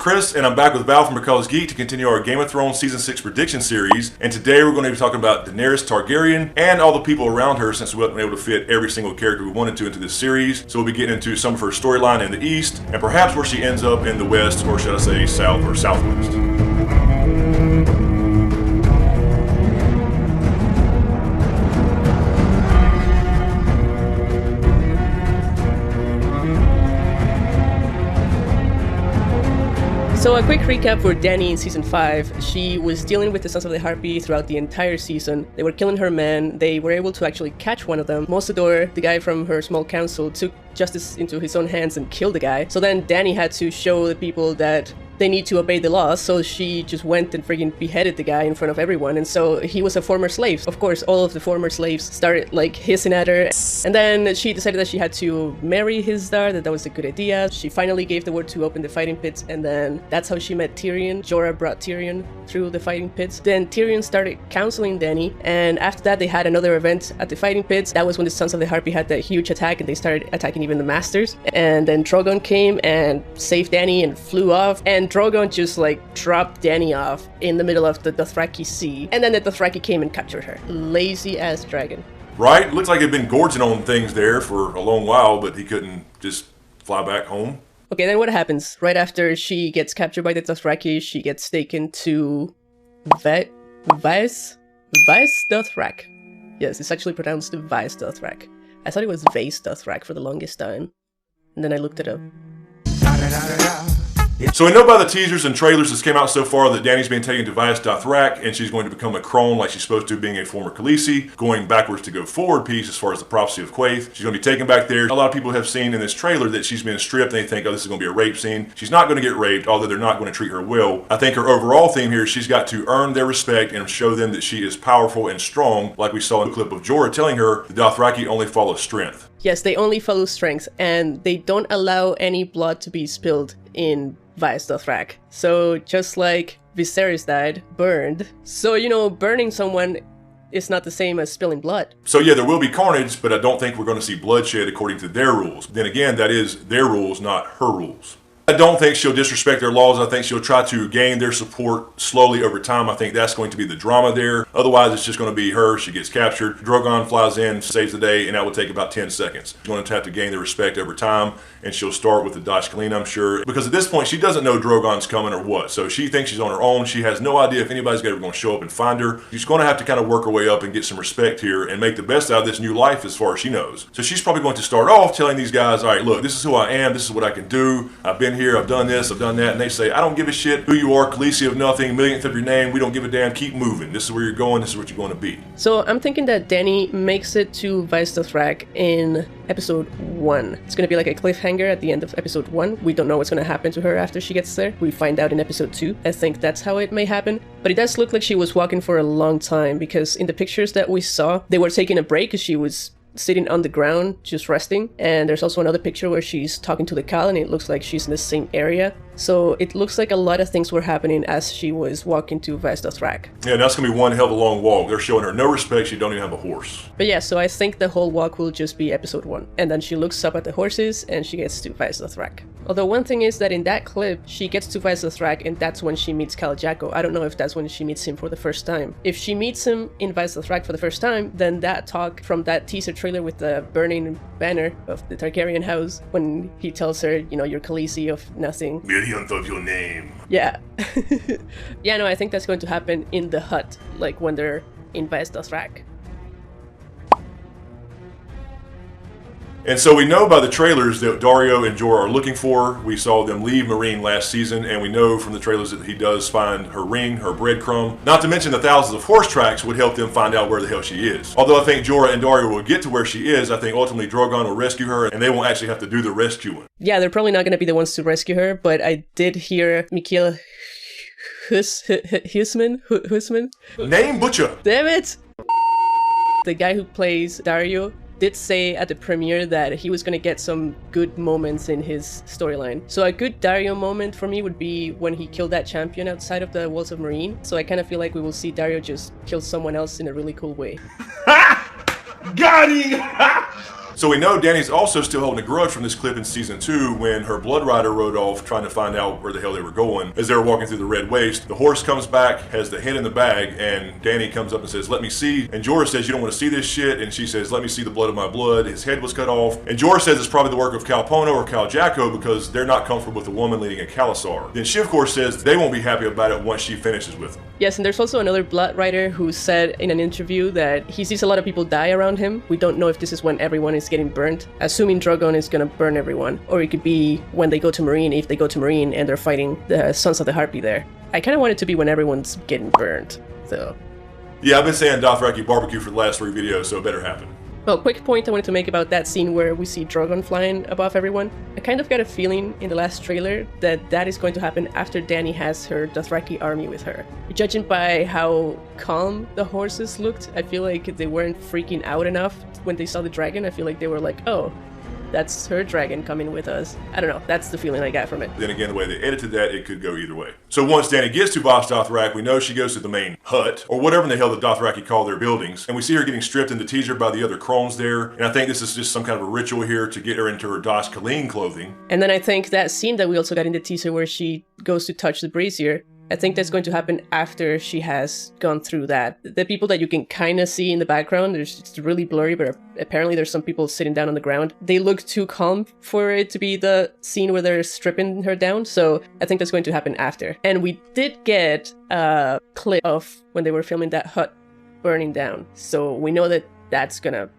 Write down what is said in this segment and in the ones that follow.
Chris, and I'm back with Val from Because Geek to continue our Game of Thrones Season 6 prediction series. And today we're going to be talking about Daenerys Targaryen and all the people around her, since we haven't been able to fit every single character we wanted to into this series. So we'll be getting into some of her storyline in the East, and perhaps where she ends up in the West, or should I say South or Southwest. So a quick recap for Dany in Season 5. She was dealing with the Sons of the Harpy throughout the entire season. They were killing her men. They were able to actually catch one of them. Mostador, the guy from her small council, took justice into his own hands and killed the guy. So then Dany had to show the people that they need to obey the laws, so she just went and friggin' beheaded the guy in front of everyone. And so he was a former slave. Of course, all of the former slaves started like hissing at her, and then she decided that she had to marry his daughter, that was a good idea. She finally gave the word to open the fighting pits, and then that's how she met Tyrion. Jorah brought Tyrion through the fighting pits. Then Tyrion started counseling Dany, and after that they had another event at the fighting pits. That was when the Sons of the Harpy had that huge attack, and they started attacking even the Masters. And then Drogon came and saved Dany and flew off, and Drogon just like dropped Dany off in the middle of the Dothraki Sea, and then the Dothraki came and captured her. Lazy ass dragon. Right? Looks like he'd been gorging on things there for a long while, but he couldn't just fly back home. Okay, then what happens? Right after she gets captured by the Dothraki, she gets taken to Vaes Dothrak. Yes, it's actually pronounced Vaes Dothrak. I thought it was Vaes Dothrak for the longest time, and then I looked it up. So we know by the teasers and trailers that's came out so far that Dany's being taken to Vaes Dothrak, and she's going to become a crone like she's supposed to, being a former Khaleesi, going backwards to go forward piece as far as the prophecy of Quaithe. She's going to be taken back there. A lot of people have seen in this trailer that she's been stripped, and they think, oh, this is going to be a rape scene. She's not going to get raped, although they're not going to treat her well. I think her overall theme here is she's got to earn their respect and show them that she is powerful and strong, like we saw in the clip of Jorah telling her the Dothraki only follow strength. Yes, they only follow strength, and they don't allow any blood to be spilled in Vaes Dothrak. So just like Viserys died, burned. So, you know, burning someone is not the same as spilling blood. So yeah, there will be carnage, but I don't think we're going to see bloodshed according to their rules. Then again, that is their rules, not her rules. I don't think she'll disrespect their laws. I think she'll try to gain their support slowly over time. I think that's going to be the drama there. Otherwise, it's just going to be her. She gets captured. Drogon flies in, saves the day, and that will take about 10 seconds. She's going to have to gain their respect over time, and she'll start with the Dash Kalina, I'm sure. Because at this point, she doesn't know Drogon's coming or what. So she thinks she's on her own. She has no idea if anybody's ever going to show up and find her. She's going to have to kind of work her way up and get some respect here and make the best out of this new life as far as she knows. So she's probably going to start off telling these guys, all right, look, this is who I am. This is what I can do. I've been here. I've done this. I've done that. And they say, I don't give a shit who you are, Khaleesi of nothing, millionth of your name. We don't give a damn. Keep moving. This is where you're going. This is what you're going to be. So I'm thinking that Dany makes it to Vaes Dothrak in episode 1. It's going to be like a cliffhanger at the end of episode 1. We don't know what's going to happen to her after she gets there. We find out in episode 2. I think that's how it may happen. But it does look like she was walking for a long time, because in the pictures that we saw, they were taking a break because she was sitting on the ground just resting. And there's also another picture where she's talking to the cow, and it looks like she's in the same area. So it looks like a lot of things were happening as she was walking to Vaes Dothrak. Yeah, and that's going to be one hell of a long walk. They're showing her no respect. She don't even have a horse. But yeah, so I think the whole walk will just be episode 1. And then she looks up at the horses and she gets to Vaes Dothrak. Although one thing is that in that clip, she gets to Vaes Dothrak, and that's when she meets Khal Draco. I don't know if that's when she meets him for the first time. If she meets him in Vaes Dothrak for the first time, then that talk from that teaser trailer with the burning banner of the Targaryen house, when he tells her, you know, you're Khaleesi of nothing. Millionth of your name. Yeah. Yeah, no, I think that's going to happen in the hut, like when they're in Vaes Dothrak. And so we know by the trailers that Dario and Jorah are looking for. We saw them leave Meereen last season, and we know from the trailers that he does find her ring, her breadcrumb. Not to mention the thousands of horse tracks would help them find out where the hell she is. Although I think Jorah and Dario will get to where she is, I think ultimately Drogon will rescue her, and they won't actually have to do the rescuing. Yeah, they're probably not going to be the ones to rescue her, but I did hear Mikhail Husman? Name butcher! Damn it! The guy who plays Dario did say at the premiere that he was going to get some good moments in his storyline. So a good Dario moment for me would be when he killed that champion outside of the walls of Meereen. So I kind of feel like we will see Dario just kill someone else in a really cool way. Got him! So we know Dany's also still holding a grudge from this clip in season 2 when her blood rider rode off trying to find out where the hell they were going. As they were walking through the Red Waste, the horse comes back, has the head in the bag, and Dany comes up and says, let me see. And Jorah says, you don't want to see this shit. And she says, let me see the blood of my blood. His head was cut off. And Jorah says it's probably the work of Calpono or Cal Jacko because they're not comfortable with a woman leading a Khalasar. Then Shiv, of course, says they won't be happy about it once she finishes with them. Yes, and there's also another blood rider who said in an interview that he sees a lot of people die around him. We don't know if this is when everyone is getting burnt, assuming Drogon is gonna burn everyone. Or it could be when they go to Marine, if they go to Marine and they're fighting the Sons of the Harpy there. I kind of want it to be when everyone's getting burnt, so. Yeah, I've been saying Dothraki barbecue for the last 3 videos, so it better happen. Well, quick point I wanted to make about that scene where we see Drogon flying above everyone. I kind of got a feeling in the last trailer that that is going to happen after Dany has her Dothraki army with her. Judging by how calm the horses looked, I feel like they weren't freaking out enough when they saw the dragon. I feel like they were like, oh, that's her dragon coming with us. I don't know, that's the feeling I got from it. Then again, the way they edited that, it could go either way. So once Dany gets to Bas Dothrak, we know she goes to the main hut, or whatever in the hell the Dothraki call their buildings, and we see her getting stripped in the teaser by the other crones there, and I think this is just some kind of a ritual here to get her into her Das Khaleen clothing. And then I think that scene that we also got in the teaser where she goes to touch the brazier, I think that's going to happen after she has gone through that. The people that you can kind of see in the background, it's really blurry, but apparently there's some people sitting down on the ground. They look too calm for it to be the scene where they're stripping her down, so I think that's going to happen after. And we did get a clip of when they were filming that hut burning down, so we know that that's gonna...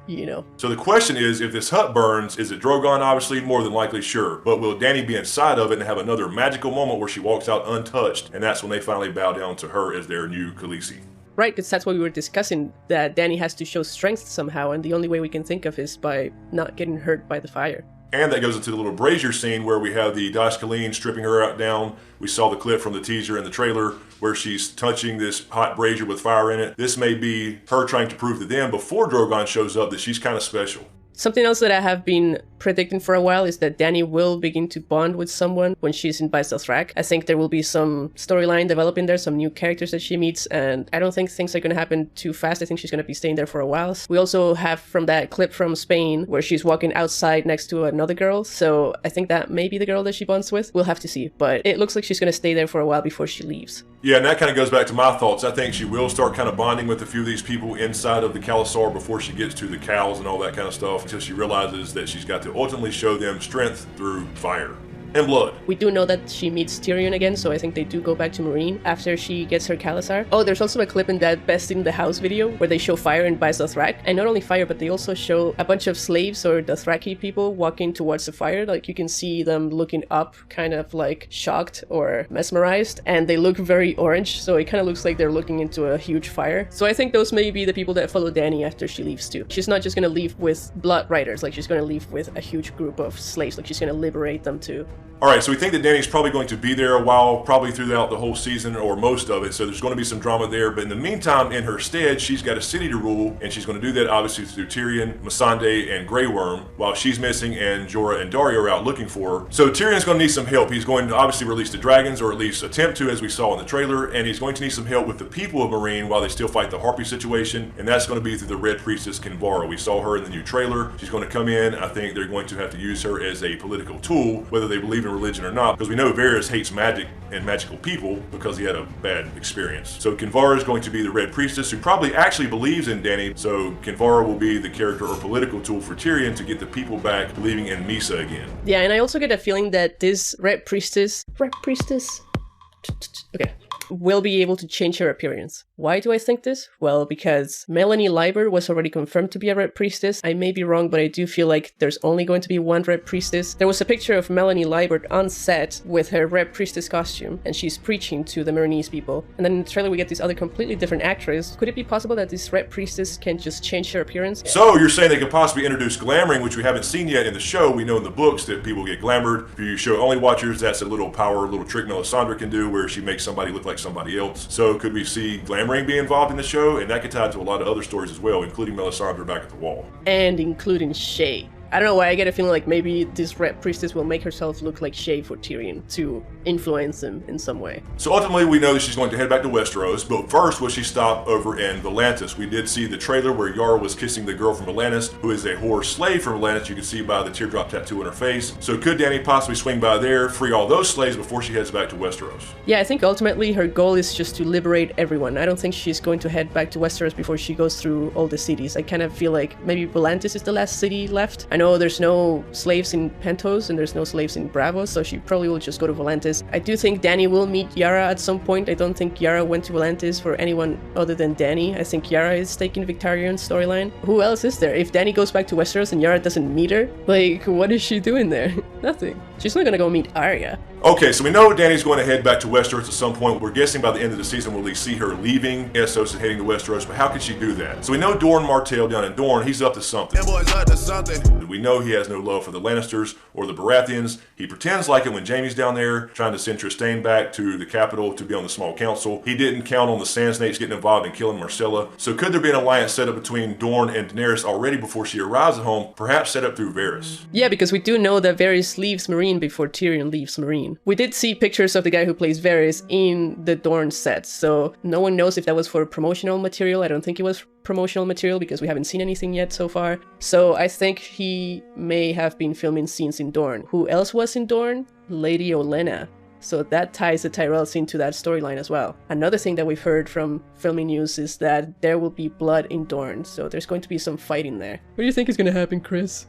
you know. So the question is, if this hut burns, is it Drogon? Obviously, more than likely, sure. But will Dany be inside of it and have another magical moment where she walks out untouched, and that's when they finally bow down to her as their new Khaleesi? Right, because that's what we were discussing, that Dany has to show strength somehow, and the only way we can think of is by not getting hurt by the fire. And that goes into the little brazier scene where we have the Das Khaleen stripping her out down. We saw the clip from the teaser and the trailer where she's touching this hot brazier with fire in it. This may be her trying to prove to them before Drogon shows up that she's kind of special. Something else that I have been predicting for a while is that Dany will begin to bond with someone when she's in Bas Dothrak. I think there will be some storyline developing there, some new characters that she meets, and I don't think things are going to happen too fast. I think she's going to be staying there for a while. We also have from that clip from Spain where she's walking outside next to another girl, so I think that may be the girl that she bonds with. We'll have to see, but it looks like she's going to stay there for a while before she leaves. Yeah, and that kind of goes back to my thoughts. I think she will start kind of bonding with a few of these people inside of the Khalasar before she gets to the cows and all that kind of stuff, until she realizes that she's got to ultimately show them strength through fire and blood. We do know that she meets Tyrion again, so I think they do go back to Marine after she gets her Khalasar. Oh, there's also a clip in that Best in the House video where they show fire in Bas Dothrak, and not only fire, but they also show a bunch of slaves or Dothraki people walking towards the fire. Like, you can see them looking up, kind of like shocked or mesmerized, and they look very orange, so it kind of looks like they're looking into a huge fire. So I think those may be the people that follow Dany after she leaves too. She's not just gonna leave with blood riders, like she's gonna leave with a huge group of slaves, like she's gonna liberate them too. Alright, so we think that Dany's probably going to be there a while, probably throughout the whole season or most of it, so there's going to be some drama there, but in the meantime, in her stead, she's got a city to rule, and she's going to do that obviously through Tyrion, Missandei, and Grey Worm, while she's missing and Jorah and Daario are out looking for her. So Tyrion's going to need some help. He's going to obviously release the dragons, or at least attempt to, as we saw in the trailer, and he's going to need some help with the people of Meereen while they still fight the Harpy situation, and that's going to be through the Red Priestess Kinvara. We saw her in the new trailer. She's going to come in. I think they're going to have to use her as a political tool, whether they believe in religion or not, because we know Varys hates magic and magical people because he had a bad experience. So Kinvara is going to be the Red Priestess who probably actually believes in Dany, so Kinvara will be the character or political tool for Tyrion to get the people back believing in Misa again. Yeah, and I also get a feeling that this Red Priestess, okay, will be able to change her appearance. Why do I think this? Well, because Melanie Liber was already confirmed to be a Red Priestess. I may be wrong, but I do feel like there's only going to be one Red Priestess. There was a picture of Melanie Liber on set with her Red Priestess costume, and she's preaching to the Meereenese people. And then in the trailer we get this other completely different actress. Could it be possible that this Red Priestess can just change her appearance? So you're saying they could possibly introduce glamoring, which we haven't seen yet in the show. We know in the books that people get glamored. For you show only watchers, that's a little power, little trick Melisandre can do where she makes somebody look like somebody else. So could we see glamoring be involved in the show? And that could tie to a lot of other stories as well, including Melisandre back at the wall. And including Shay. I don't know why I get a feeling like maybe this Red Priestess will make herself look like Shay for Tyrion to influence him in some way. So ultimately, we know that she's going to head back to Westeros, but first will she stop over in Volantis? We did see the trailer where Yara was kissing the girl from Volantis, who is a whore slave from Volantis. You can see by the teardrop tattoo on her face. So could Dany possibly swing by there, free all those slaves before she heads back to Westeros? Yeah, I think ultimately her goal is just to liberate everyone. I don't think she's going to head back to Westeros before she goes through all the cities. I kind of feel like maybe Volantis is the last city left. I know there's no slaves in Pentos and there's no slaves in Bravos, so she probably will just go to Volantis. I do think Dany will meet Yara at some point. I don't think Yara went to Volantis for anyone other than Dany. I think Yara is taking Victarion's storyline. Who else is there? If Dany goes back to Westeros and Yara doesn't meet her, like, what is she doing there? Nothing. She's not gonna go meet Arya. Okay, so we know Dany's going to head back to Westeros at some point. We're guessing by the end of the season we'll at least see her leaving Essos and heading to Westeros, but how can she do that? So we know Dorne Martell down in Dorne, he's up to something. That boy's up to something. We know he has no love for the Lannisters or the Baratheons. He pretends like it when Jaime's down there, trying to send Trystane back to the capital to be on the small council. He didn't count on the Sand Snakes getting involved in killing Marcella. So could there be an alliance set up between Dorne and Daenerys already before she arrives at home, perhaps set up through Varys? Yeah, because we do know that Varys leaves Meereen before Tyrion leaves Meereen. We did see pictures of the guy who plays Varys in the Dorne set, so no one knows if that was for promotional material. I don't think it was promotional material because we haven't seen anything yet so far. So I think he may have been filming scenes in Dorne. Who else was in Dorne? Lady Olenna. So that ties the Tyrells into that storyline as well. Another thing that we've heard from filming news is that there will be blood in Dorne, so there's going to be some fighting there. What do you think is going to happen, Chris?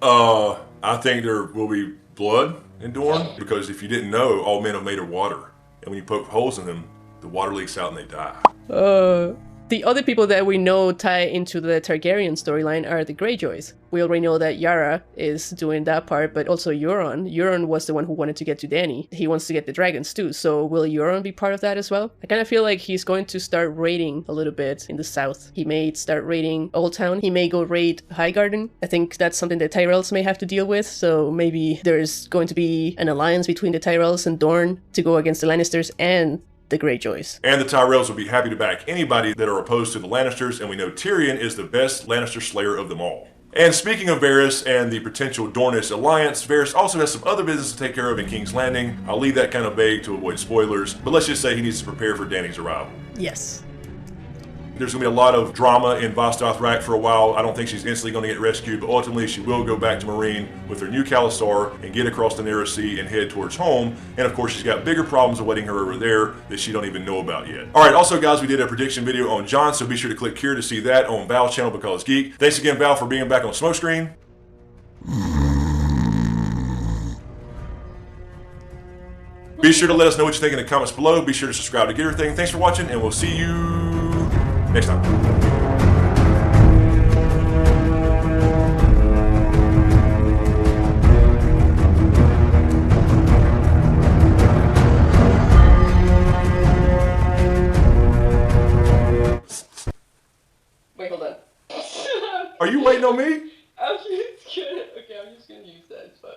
I think there will be blood in Dorne, because if you didn't know, all men are made of water. And when you poke holes in them, the water leaks out and they die. The other people that we know tie into the Targaryen storyline are the Greyjoys. We already know that Yara is doing that part, but also Euron. Euron was the one who wanted to get to Dany. He wants to get the dragons too, so will Euron be part of that as well? I kind of feel like he's going to start raiding a little bit in the south. He may start raiding Old Town. He may go raid Highgarden. I think that's something the Tyrells may have to deal with, so maybe there's going to be an alliance between the Tyrells and Dorne to go against the Lannisters and the Greyjoys. And the Tyrells will be happy to back anybody that are opposed to the Lannisters, and we know Tyrion is the best Lannister slayer of them all. And speaking of Varys and the potential Dornish alliance, Varys also has some other business to take care of in King's Landing. I'll leave that kind of vague to avoid spoilers, but let's just say he needs to prepare for Dany's arrival. Yes. There's going to be a lot of drama in Vostothrak for a while. I don't think she's instantly going to get rescued, but ultimately she will go back to Meereen with her new Khalasar and get across the Narrow Sea and head towards home. And of course, she's got bigger problems awaiting her over there that she don't even know about yet. All right, also guys, we did a prediction video on Jon, so be sure to click here to see that on Val's channel because Geek. Thanks again, Val, for being back on Smokescreen. Be sure to let us know what you think in the comments below. Be sure to subscribe to get everything. Thanks for watching, and we'll see you next time. Wait, hold on. Are you waiting on me? I'm just gonna use that. It's fine.